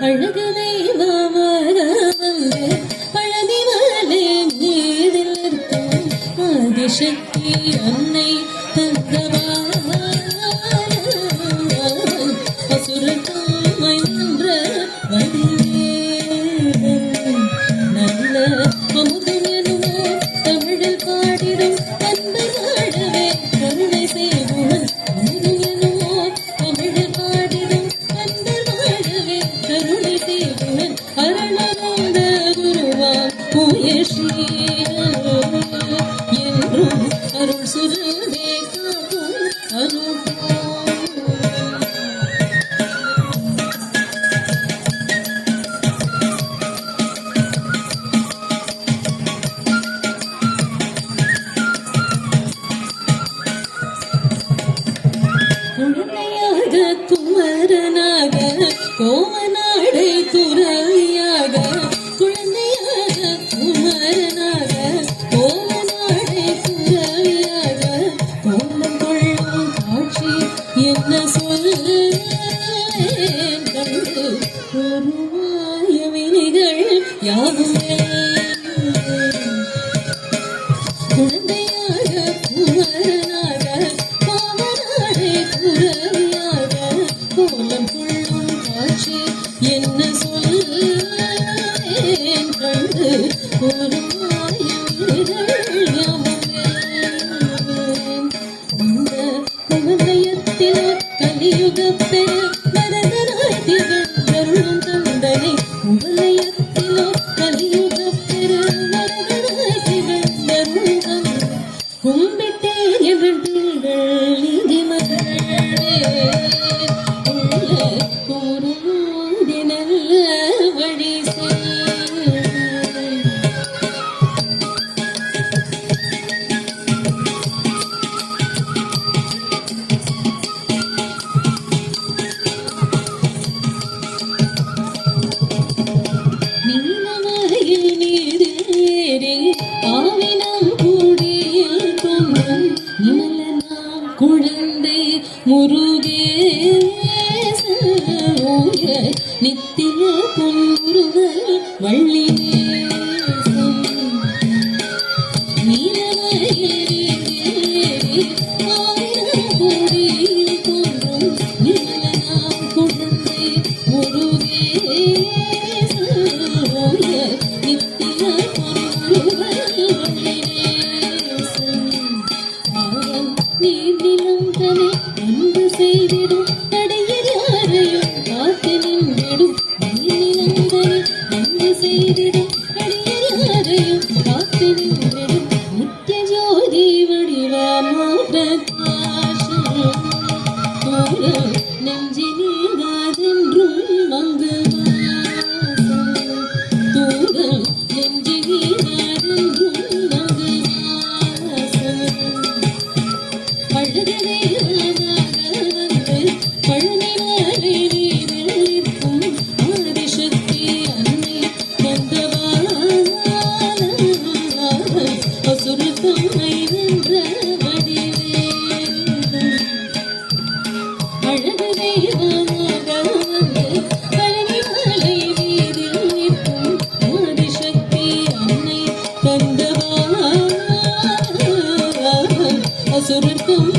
அழகு தெய்வமாக வந்து பழனிமலை மீதில் இருக்கும் ஆதிசக்தி அன்னை அசுரத்தம்மை என்ற வடிவேலன் நல்ல அமுதம் எனுமோ தமிழில் பாடிடும் அன்பு நாடவே கருணை செய்வோன் அமுதம் எனுமோ தமிழில் பாடிடும் அன்பு நாடவே கருணை செய்வோன் அருணானந்த குருவான் பூயஸ்ரீ என்றும் அருள் சுரவே காக்கும் அனுபவம் குழந்தையாக குமரனாக கோமநாடை துறவியாக குழந்தையாக குமரனாக கோமநாடை துறவியாக கோலம் கொள்ளும் காட்சி என்ன சொல்லேன் கண்டு ஒருவாய வினைகள் யாவுமே குழந்தையாக குமரனாக கோமநாடை துறவியாக கோலம் கொள்ளும் காட்சி என்ன சொல்லேன் கண்டு ஒருவாய வினைகள் யாவுமே அந்த குமரயத்திலோ கலியுக பெரு வரதராய் திகழ்ந்தருளும் தந்தனை குமரயத்திலோ கலியுக பெரு வரதராய் திகழ்ந்தருளும் தந்தனை கும்பிட்டேன் எவர்கள் நீதிமகளே உள்ள கூறும் நல்ல வழி நீலமலையில் நீரேறி ஆவினம் கூடியில் தொங்கும் நிமலனாம் குழந்தை முருகேசூய நித்திய பொன்முருகல் வள்ளி நேசம் நீலமலையில் நீரேறி ஆவினம் கூடியில் தொங்கும் நிமலனாம் குழந்தை முருகேசூய நித்திய பொன்முருகல் வள்ளி நேசம் அவன் நீர்நிலம் தனை அன்பு செய்திடும் தடையர் யாரையும் காத்து நின்றிடும் நீர்நிலம் தனை அன்பு செய்திடும் தடையர் யாரையும் காத்து நின்றிடும் நித்திய ஜோதி வடிவமான பிரகாசம் தூரம் நெஞ்சினீங்காதென்றும் அங்கு வாசம் தூரம் நெஞ்சினீங்காதென்றும் அங்கு வாசம் அழகு தெய்வமாக வந்து பழனிமலை மீதில் நிற்கும் ஆதிசக்தி அன்னை அசுரத்தம்மை வென்ற வடிவேலன் அழகு தெய்வமாக வந்து பழனிமலை மீதில் நிற்கும் ஆதிசக்தி அன்னை அசுரத்தம்